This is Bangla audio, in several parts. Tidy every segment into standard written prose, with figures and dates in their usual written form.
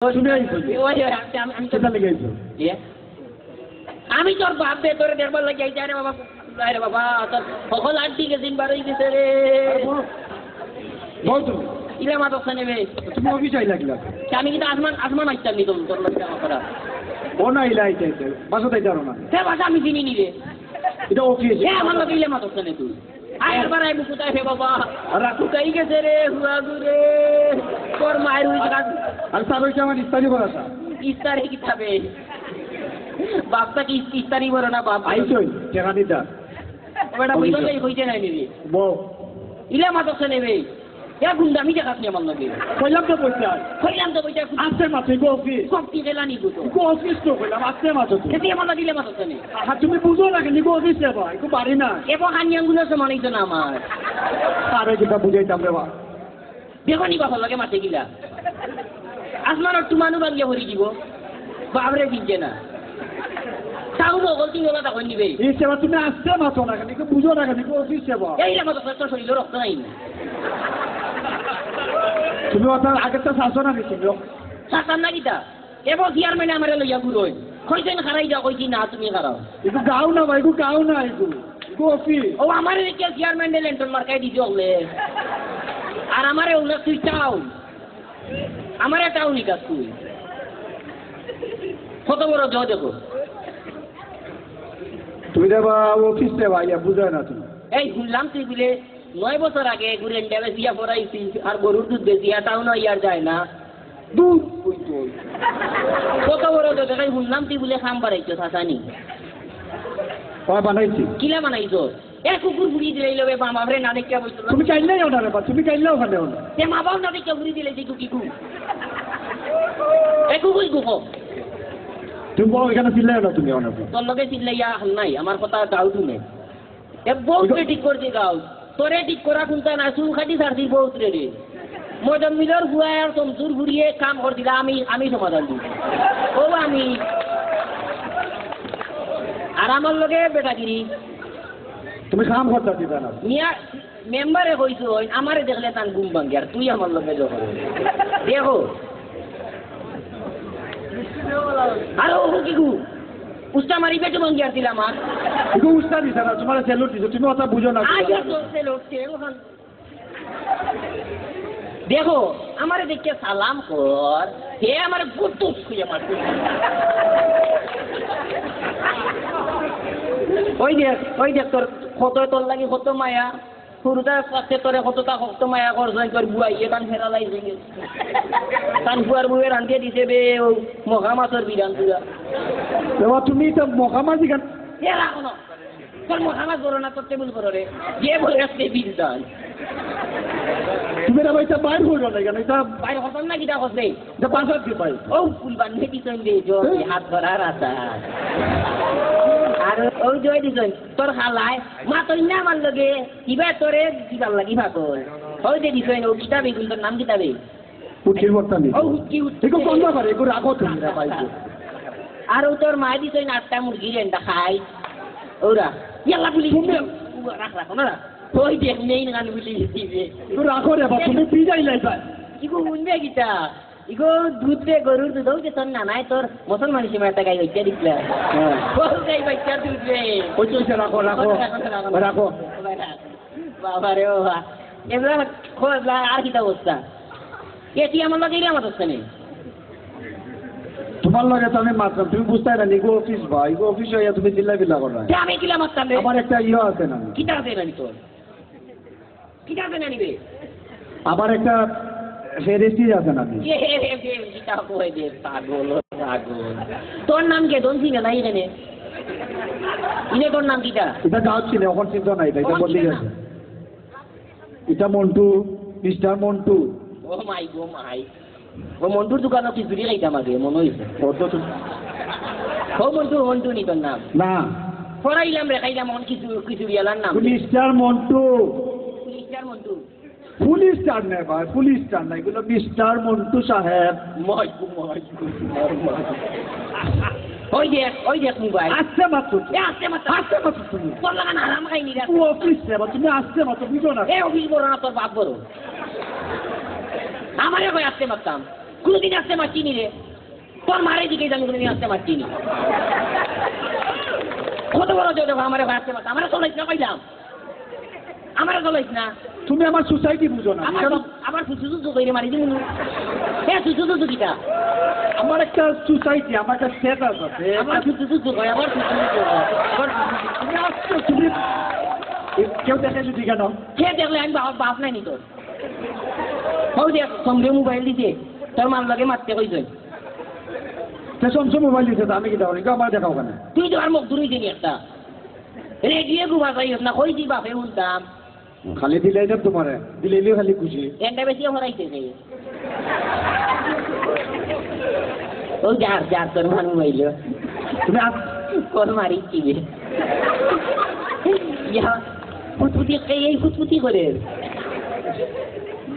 আমি তোর বাপ বে তোরে দেখবার লাগে আইতে রে বাবা রে বাবা তোর সকল আন্টি গেছিন বারই গেছে রে বল তুমি ইলে মা দোকান নেবে তুমি অফিস আইলা কিলা আমি কিন্তু আসমান আইতাম নি তোর লাগে করা ও না ইলা আইতে বাসা তাই জানো না সে বাসা আমি চিনি নি রে এটা অফিস এ আমার লাগে ইলে মা দোকান নে তুই আয় বার আই মুকুতাই হে বাবা আর কুতাই গেছে রে হুয়াগু রে তোর মায়ের হই কাজ আর স্যার ওইটা আমার ইস্তারি বলাসা ইস্তারি কিতাবে বাপটা কি ইস্তারি বড় না বাপ আইছই টাকা দিতা ওটা বুঝলে কইতে নাই রে বল ইলে মা দোকান নেবে এ গুন্ডা আমি দেখাত নি আমার লাগে কইলাম তো পয়সা আসছে মাত্র গো অফিস সব কি গেলানি গো অফিস তো কইলাম আসছে মাত্র সেটি আমার লাগে ইলে মা দোকানে তুমি বুঝো না কেন গো অফিস যাবা একটু পারি না এব হানিয়াঙ্গুলো সমানিত না আমার আরে যেটা বুঝাইতাম রে বা দেখো নি বাবা লাগে মাঠে গিলা আসমানের টুমানু বাঙ্গিয়া ভরি দিব বাবরে দিচ্ছে না তাও গলতি গলা তখন নিবে এই সেবা তুমি আসছে মাত্র না কেন একটু বুঝো না কেন গো অফিস যাবা এইলে মা দোকান তোর শরীরে রক্ত নাই তুমি ওটা আগেরটা শাসন আমি ছিল সাতান না গীতা এব চেয়ারম্যানে আমার লইয়া ঘুরোয় কইছেন খারাই যাও কইছি না তুমি খারাও একটু গাও না ভাই একটু গাও না একটু গো অফিস ও আমার কে চেয়ারম্যান দে লেন্টন মার্কাই দিছো ওলে আর আমারে ওলে তুই চাও আমারে টাও নি কাজ তুই কত বড় জয় দেখো তুমি দেবা অফিস দেবা ইয়া বুঝায় না তুমি এই শুনলাম তুই বলে 9 বছর আগে গুরেন ডেবে দিয়া পড়াইছি আর গরুর দুধ বেশি এটাও না ইয়ার যায় না দুধ কত বড় তো দেখাই শুনলাম তুই বলে খাম বাড়াইছো সাসানি বানাইছি কিলা বানাইছো এ কুকুর বুড়ি দিলে লবে মা বাপরে না দেখিয়া বইছো তুমি চাইলেই ওটা রে তুমি চাইলেও ওখানে ওটা সে মা বাপ না দেখিয়া বুড়ি দিলে কি কু এ কুকুর গুকো তুমি বল এখানে চিল্লাই না তুমি অনেক তোর লগে চিল্লাইয়া নাই আমার কথা গাও তুমি এ বহুত ঠিক করছি গাও তোরে ঠিক করা কোনটা না চুল খাটি ছাড়ছি বহুত রে মদম মিলর হুয়া আর তমসুর ঘুরিয়ে কাম করে দিলা আমি সমাধান দিই ও আমি আর আমার লগে বেটাগিরি তুমি কাম করতে দিবা না মিয়া মেম্বারে কইছো আমারে দেখলে তান ঘুম ভাঙ্গি আর তুই আমার লগে যখন দেখো আরে ও কি গু উস্তা মারি পেটে ভাঙ্গি আর দিলাম আর এগো উস্তা দিছ না তোমার সেলুট দিছ তুমি ওটা বুঝো না আজ তো সেলুট ওখান দেখো আমারে দেখে সালাম কর হে আমার গুতুস খুঁজে মারছে ওই দেখ তোর তোর লাগি কত মায়া শুরুতে পাশে তোরে কতটা কত মায়া করছেন তোর বুয়াইয়ে তান ফেরা লাইছে তান বুয়ার বুয়ে রান্ধিয়ে দিছে বে মহা মাছের বিরান পুরা এবার তুমি তো মহামাজি গান এ রাখো না তোর মহা মাছ করো না তোর টেবিল করো রে যে বলে আসছে বিল দান তুমি না ভাইটা বাইর হইল না কেন এটা বাইরে হতাম না কিটা হচ্ছে এটা পাঁচার কি পাই ও ফুল বান্ধে দিছেন দে জয় হাত ধরার আশা আর ওই জয় দিছেন তোর খালায় মা তোর না আমার লগে কিবা তোরে কিবার লাগি ভাগল ওই যে দিছেন ও কিতাবে কিন্তু নাম কিতাবে উঠির বর্তানি ও হুকি এগো বন্ধ করে এগো রাখো তুমি না পাইছো আর ও তোর মা দিছেন 8টা মুরগি রেন্ডা খাই ওরা ইয়ালা বলি রাখ রাখো না ওই দেখ নেই না গান বলি দিবে এগো রাখো রে বাবা তুমি পি যাই লাই পাই ইগো উনবে গিতা ইগো দুধ দে গরুর দুধ ওই যে তোর নানাই তোর মুসলমান হিসেবে একটা গাই হইতে দিছিল ওই গাই বাচ্চা দুধ দে ওই চলছে রাখো রাখো রাখো বাবা রে বাবা এবার খোঁজলা আর কিটা অবস্থা এটি আমার লাগে আমার অবস্থা নেই তোমার লাগে তো আমি মাত্র তুমি বুঝতে না নিগো অফিস ভাই ইগো অফিস হইয়া তুমি চিল্লা বিল্লা করো আমি কিলা মারতাম রে আমার একটা ইয়ে আছে না কিটা আছে না তোর কিটা আছে না নিবে আমার একটা ফেরেস্টি আছে না তোর নাম কে দোন সিং না এখানে ইনে তোর নাম কিটা এটা গাঁও ছিল এখন চিন্তা নাই এটা বদলে গেছে এটা মন্টু মিস্টার মন্টু ও মাই ও মন্টুর দোকানে কি চুরি খাইতাম আগে মনে হয়েছে ও মন্টু নি তোর নাম না পড়াইলাম রে খাইলাম অন কিছু রিয়ালার নাম mister Montu mister Montu police star নেই ভাই পুলিশ স্টার নাই এগুলো মিস্টার মন্টু সাহেব ওই দেখ মোবাইল আসছে মাত্র তুমি তোর লাগা আরাম খাইনি রে অফিস সেবা তুমি আসছে মাত্র বুঝো না এ অফিস বড় না তোর বাপ বড় আমারে কই আসতে মারতাম কোনোদিন আসতে পারছি নি রে তোর মারে দিকে আমি কোনোদিন আসতে পারছি নি কত বড় যে দেখো আমার আসতে পারতাম আমরা চলাইছ না কইলাম আমরা চলাইছ না তুমি আমার সোসাইটি বুঝো না আমার সুসুসু কইরে মারি দিমু হ্যাঁ সুসুসু কিটা আমার একটা সোসাইটি আমার একটা সেট আছে আমার সুসুসু কই আমার সুসুসু আবার তুমি আসছো তুমি কেউ দেখে যদি কেন কে দেখলে আমি বাপ নাই নি তোর হও দেখ সঙ্গে মোবাইল দিতে তোর মার লাগে মারতে কইছে সে সমসময় মোবাইল দিতে আমি কি দাও নি আমার দেখাও কেন তুই তো আর মুখ দূরই দিনি একটা রেডিও গুবা যাই না কই দি বাপে উল্টাম খালি দিলেই না তোমারে দিলেই খালি খুশি একটা বেশি হরাইতেছে ও যার যার তোর মানু হইল তুমি কোন মারিছি রে ইয়া ফুটফুটি এই ফুটফুটি করে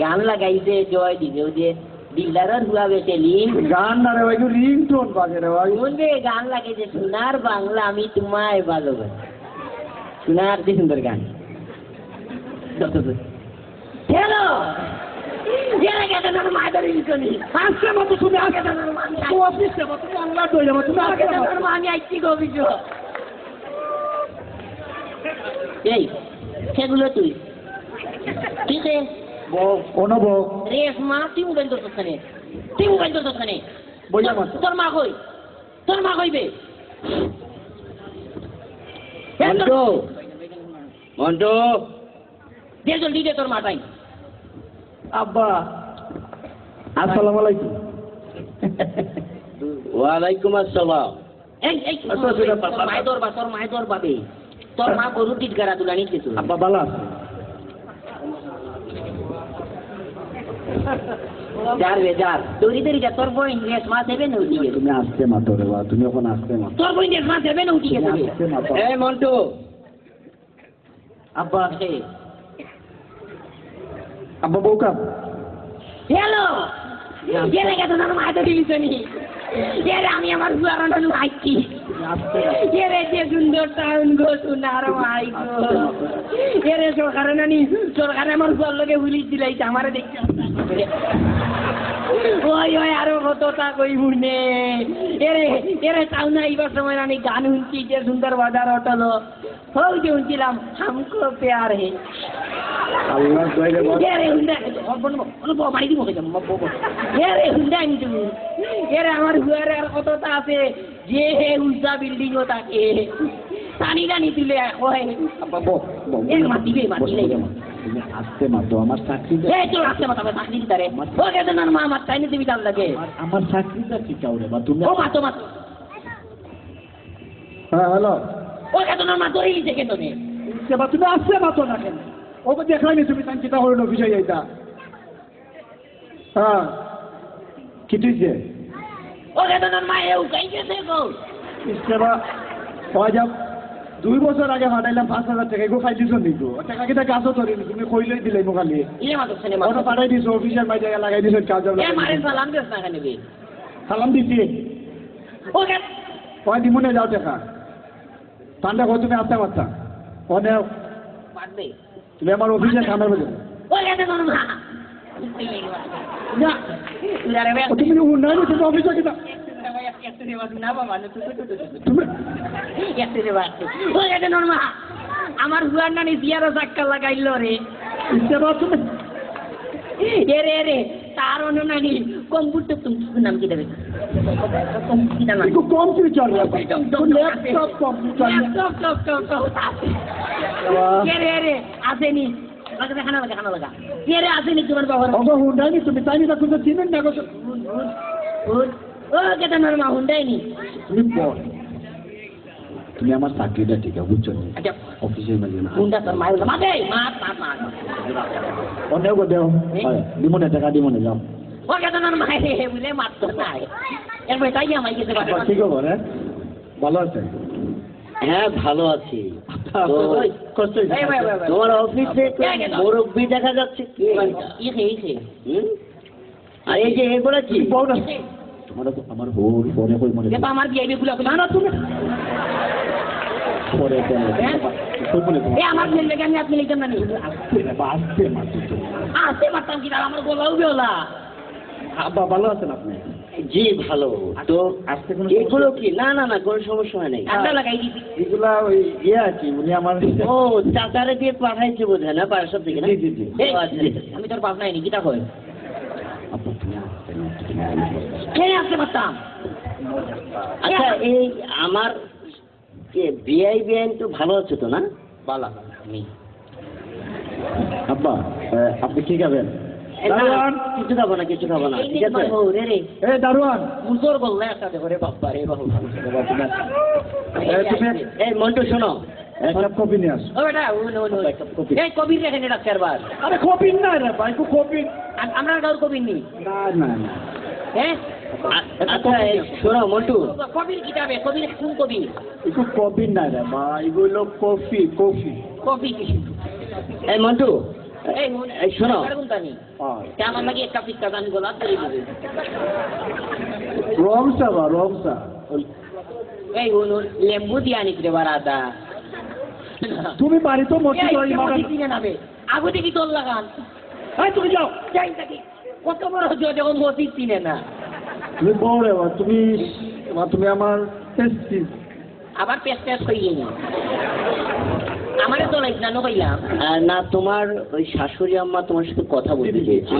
গান লাগাইছে জয় দিবে ও যে দিলদারের হুয়া বেশে লিন গান না রে ভাই রিংটোন বাজে রে ভাই বলবে গান লাগাইছে সোনার বাংলা আমি তোমায় ভালোবাসি সোনার কি সুন্দর গান হ্যালো এরা কেন না মাদার ইনকনি আসছে মতো তুমি আগে না মানি তো অফিসে মতো আল্লাহ দই যাবে তুমি আগে না মানি আইছি গো বিজো এই সেগুলো তুই ঠিক আছে অনব রেশমা তুই মোবাইল তোর ওখানে তুই মোবাইল তোর ওখানে বইয়া মাছ তোর মা কইবে মন্টু দে জলদি দে তোর মাটাই আব্বা আসসালামু আলাইকুম ওয়ালাইকুম আসসালাম এই তোর মায়ের পাবে তোর মা গরু টিটকারা তুলা নিচ্ছে তুই আব্বা ভালো আছে যার রে যার তোর তোর বই রেশমা দেবে না উঠিয়ে তুমি আসতে মাতো রে বা তুমি এখন আসতে মাতো তোর বই রেশমা দেবে না উঠিয়ে দেবে আসতে মাতো এই মন্টু আব্বা এই আব্বা বউকা হ্যালো এরে কেন না মাথা দিলিছনি এরে আমি আমার গুয়ারটা লুকাইছি এরে যে সুন্দর টাউন গো সোনার মাই গো এরে সরকারে আমার গুয়ার লগে পুলিশ দিলাইছে আমারে দেখছি ওই আরো কতটা কই মুনে এরে টাউন আইবার সময় আমি গান শুনছি যে সুন্দর বাজার হটলো হও যে শুনছিলাম হামকো প্যার হে আল্লাহ কইরে বল এরে হুন্ডা বাড়ি দিব এরে হুন্ডা নি তুমি এরে আমার ঘরে আর কতটা আছে যে হে উল্টা বিল্ডিং ও থাকে পানি গানি তুলে হয় আব্বা বউ এর মাটিবে তুমি আসতে মাতো আমার চাকরি এই তো আসতে মাতা চাকরি দিতারে ও কেন না মা আমার টাইনে দিবি দাম লাগে আমার চাকরিটা কি কাউরে বা তুমি ও মাতো হ্যাঁ হ্যালো ও কেন না মা ধরে নিছে কেন নে সেবা তুমি আসতে মাতো না কেন ও দেখলানি তুমি তাই চিন্তা হলো বিষয় এইটা হ্যাঁ কি তুইছে ও কেন না মা এও কাই গেছে গো সেবা হয়ে যাব 2 বছর আগে হাঁটাইলাম 5,000 টাকা এগো খাই দিছো নিতো টাকা কিটা কাজও ধরিনি তুমি কইলেই দিলাই মো খালি ইলে মাতো শুনে মা ওটা পাঠাই দিছো অফিসের মাই জায়গা লাগাই দিছো কাজ এ মারে সালাম দেস না কেন বে সালাম দিছি ও কেন কয় দিমনে যাও টাকা ঠান্ডা কো তুমি আসতে পারতা ওনে পারবে তুমি আমার অফিসে কামে বলে ও কেন না মা না ইয়ারে বে তুমি উন্নয়ন তুমি অফিসে কিটা আমার হুয়ার নানি বিয়ারও চাক্কা লাগাইল রে এরে রে তার অন্য নানি কম্পিউটার তুমি নাম কি দেবে কম্পিউটার রে আসেনি খানা লাগা রে আসেনি তোমার বাবার হুন্ডাইনি তুমি তাই না তুমি চিনেন না ও কেন মা হুন্ডাইনি তুমি আমার চাকরিটা ঠিক আছে বুঝছো আচ্ছা অফিসের মাঝে না হুন্ডা তোর মায়ের মাতে মাত অনেক দেও দিমনে টাকা দিমনে যাও ও কেন মা বলে মাত তো নাই এর বেটাই আমায় যেতে পারবে ঠিক আছে ভালো আছে হ্যাঁ ভালো আছি কষ্ট তোমার অফিসে মুরব্বি দেখা যাচ্ছে কি ইসে আর এই যে এগুলো কি আমার হোল পরে কই মনে আমার বিয়ে গুলো না না তুমি পরে এ আমার মেয়ে লেগে আমি আপনি লিখতাম না আসতে মাত্র আসতে পারতাম কি আমার গলাও বেলা আব্বা ভালো আছেন আপনি? জি ভালো। তো আসতে কোনো এগুলো কি? না না না, কোনো সমস্যা হয় নাই। ঠান্ডা লাগাই দিছি। এগুলা ওই ইয়ে আর কি, উনি আমার ও চাচারে দিয়ে পাঠাইছে বোধ হয় না বারাসাত থেকে না? জি জি জি। এই, ও, আচ্ছা, আচ্ছা। আমি তোর বাপ নাই নি কিটা কই আব্বা তুমি আসতে না, তুমি কে আসতে পারতাম? আচ্ছা এই আমার বিআই বিআইন তো ভালো আছে তো না? বালা আমি আব্বা আপনি কি খাবেন? এ, না, দারোয়ান, কিছু খাবো না, কিছু খাবো না, এই ঠিক আছে? রে রে এই দারোয়ান, মুজোর বললে একসাথে করে বাপ্পা রে বাবু তুমি এই মন্টু শোনো, এক কাপ কফি নিয়ে আসো। ও বেটা ও নো নো এই কবির রেখে নে ডাক্তার বার আরে কফি না রে ভাই, কফি আমরা গাঁর কবির নি না না না। হ্যাঁ আচ্ছা এই শোনো মন্টু, কবির কিতাবে কবির কোন কবির এগুলো কফি না রে ভাই, এগুলো কফি কফি। কবি কি এই মন্টু, এই এই শোনো, কোন তানি আমার লাগি একটা পিক্কা গান গোলা তৈরি করে রমসা বা রমসা। এই ও লেম্বু দিয়ে আনিস রে বারাদা তুমি বাড়ি তো মতি এই করি কেমন দিনে নাবে আগু দেখি তোর লাগান এই তুমি যাও, যাই থাকি কত বড় হচ্ছে যখন মসজিদ চিনে না তুমি বড় রে বাবা, তুমি তুমি আমার টেস্টি। আবার পেস পেস হইয়ে নি আমারে তো লাইছ না নো কইলাম না তোমার ওই শাশুড়ি আম্মা তোমার সাথে কথা বলতে চেয়েছি।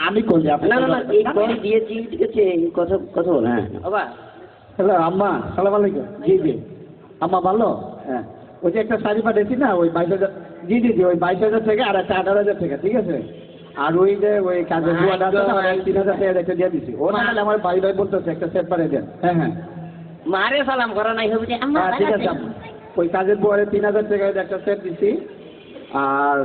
আমি করছি না না না, এই কল দিয়েছি, ঠিক আছে, এই কথা কথা বল। হ্যাঁ বাবা হ্যালো আম্মা, সালাম আলাইকুম। জি জি আম্মা ভালো? হ্যাঁ ওই যে একটা শাড়ি পাঠিয়েছি না, ওই 22,000। জি জি জি, ওই 22,000 থেকে আর একটা 18,000 টাকা, ঠিক আছে। আর ওই যে ওই কাজের বুয়াটা আছে না, 3,000 টাকা একটা দিয়ে দিছি। ও না হলে আমার ভাই ভাই বলতেছে একটা সেট পাঠিয়ে দেন। হ্যাঁ হ্যাঁ মারে সালাম করা নাই হবে যে আম্মা ঠিক আছে আম্মা। ওই কাজের বুয়ারে 3,000 টাকা একটা সেট দিছি, আর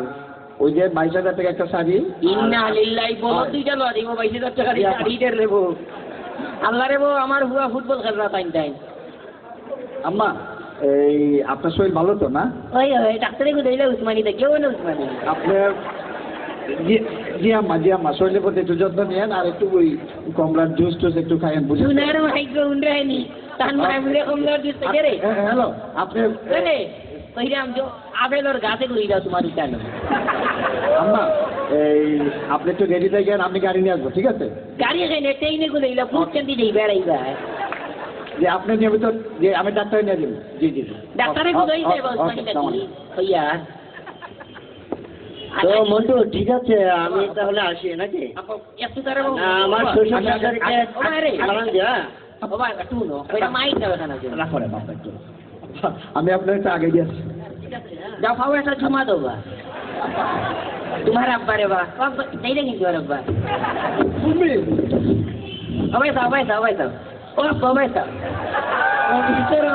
ওই যে 22,000 টাকা একটা শাড়ি। ইন্না লিল্লাহি বলো দুইটা লয়া দিব 22,000 টাকা দিয়ে শাড়ি দের নেবো আল্লাহ রে বউ আমার হুয়া ফুটবল খেলরা টাইম টাইম আম্মা এই আপনার শরীর ভালো তো না? ওই ওই ডাক্তারে কো দিলে উসমানি দে কেউ না উসমানি আপনার জি জি আম্মা, জি আম্মা, শরীরের প্রতি একটু যত্ন নিয়েন, আর একটু ওই কমলার জুস টুস একটু খাইয়েন, বুঝলেন? সুনার মাইক্রো উন্ডাইনি তান মাইমুরে কমলার দিতে গেরে হ্যালো আপনি রে কইরাম যে আবেলর গাছে কই দাও তোমার উঠানো আম্মা এই আপনি একটু রেডি থাকেন, আমি গাড়ি নিয়ে আসবো, ঠিক আছে? গাড়ি এখানে ট্রেনে গুলো ইলা ফুটছেন দিই বেড়াইবা যে আপনি নিয়মিত, যে আমি ডাক্তার নিয়ে যাবো। জি জি জি। ডাক্তারে কো দই দেব উসমানি ওকে, কি হইয়া তো মন্টু ঠিক আছে, আমি তাহলে আসি নাকি? একটু তারে না, আমার শ্বশুর শাশুড়িকে আরে সালাম দিয়া। বাবা একটু নো কইরা মাইক দাও এখানে রাখো রে বাবা একটু। আমি আপনার একটু আগে দিয়ে আসছি। যাও পাও একটা জমা দাও বা তোমার আব্বা রে বা নেই রে কিন্তু আব্বা তুমি সবাই দাও ও সবাই দাও ও ভিতরে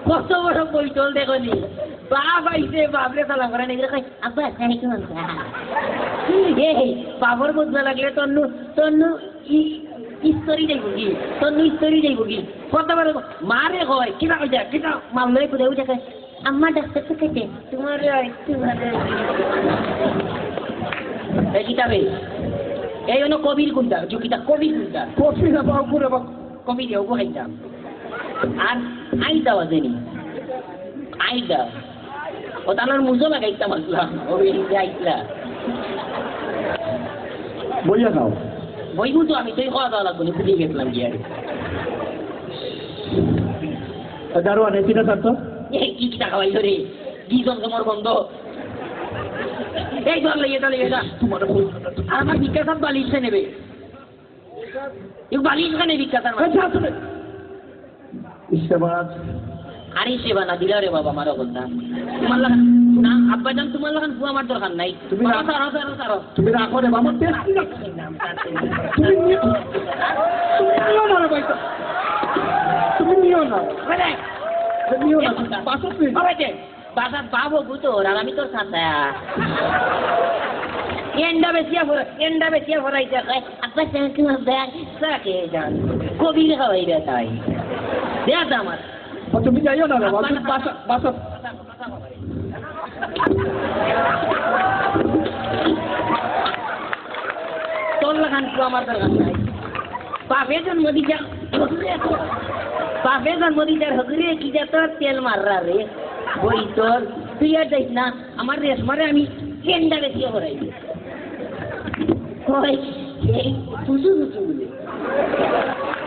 কত বড় বইটল দেখো নি বাপ আইছে বাপরে সালাম করে নেই কই আব্বা জানি কেমন এই বাবর বুঝনা লাগলে তন্নু ইস্তরি যাইব কি তন্নু ইস্তরি যাইব কি কত বড় মারে হয় কিবা কইতা কিটা মারলে কুদে উঠে কই আম্মা ডাক্তার তো কেটে তোমার একটু ভালো এই কিতাবে এই হলো কবির গুন্ডা জুকিটা কবির গুন্ডা কফি না পাও করে বাবা। কবি দেও বহাইতাম আর আইদা ওজেনি আইদা ও তানার মুজো লাগাইতাম আসলাম ও এই আইলা বইয়া নাও। বই মুজো আমি তুই খাওয়া দাওয়া লাগবো বুঝে গেছিলাম কি আর দারোয়ান এসিটা স্যার তো এই কি কিটা খাওয়াইলো রে কি জমজমর গন্ধ এই ধর লইয়ে যা তোমার আর আমার ভিক্ষা সব বালিশে নেবে বালিশ খানে ভিক্ষা তার ইস্তেমাজ আরে সেবা না দিলা রে বাবা আমার কথা তোমার লাগান না আব্বা জান তোমার লাগান ফুয়া আমার দরকার নাই তুমি সারো তুমি রাখো রে বাবা, টেস্টি লাগছে। তুমি নিও না রে ভাই, তুমি নিও না, নিও না, পাঁচশো প্লিজ। বাসার পাবো গুতোর আর আমি তোর সাথে এন্ডা বেশিয়া ভরাইতে আব্বা জান তোমার ব্যাগ সাকে যান কবির খাওয়াই রে তাই দেখ আমার তুমি যাইও না রে বাবা, তুমি বাসা তোর লাগান তো আমার দরকার নাই পাপে জন্ম দিচার হকরে কি যা তোর তেল মাররা রে বই তোর তুই আর যাইস না আমার রেশমারে আমি কেন্ডা বেশি ভরাই পুজো বলে না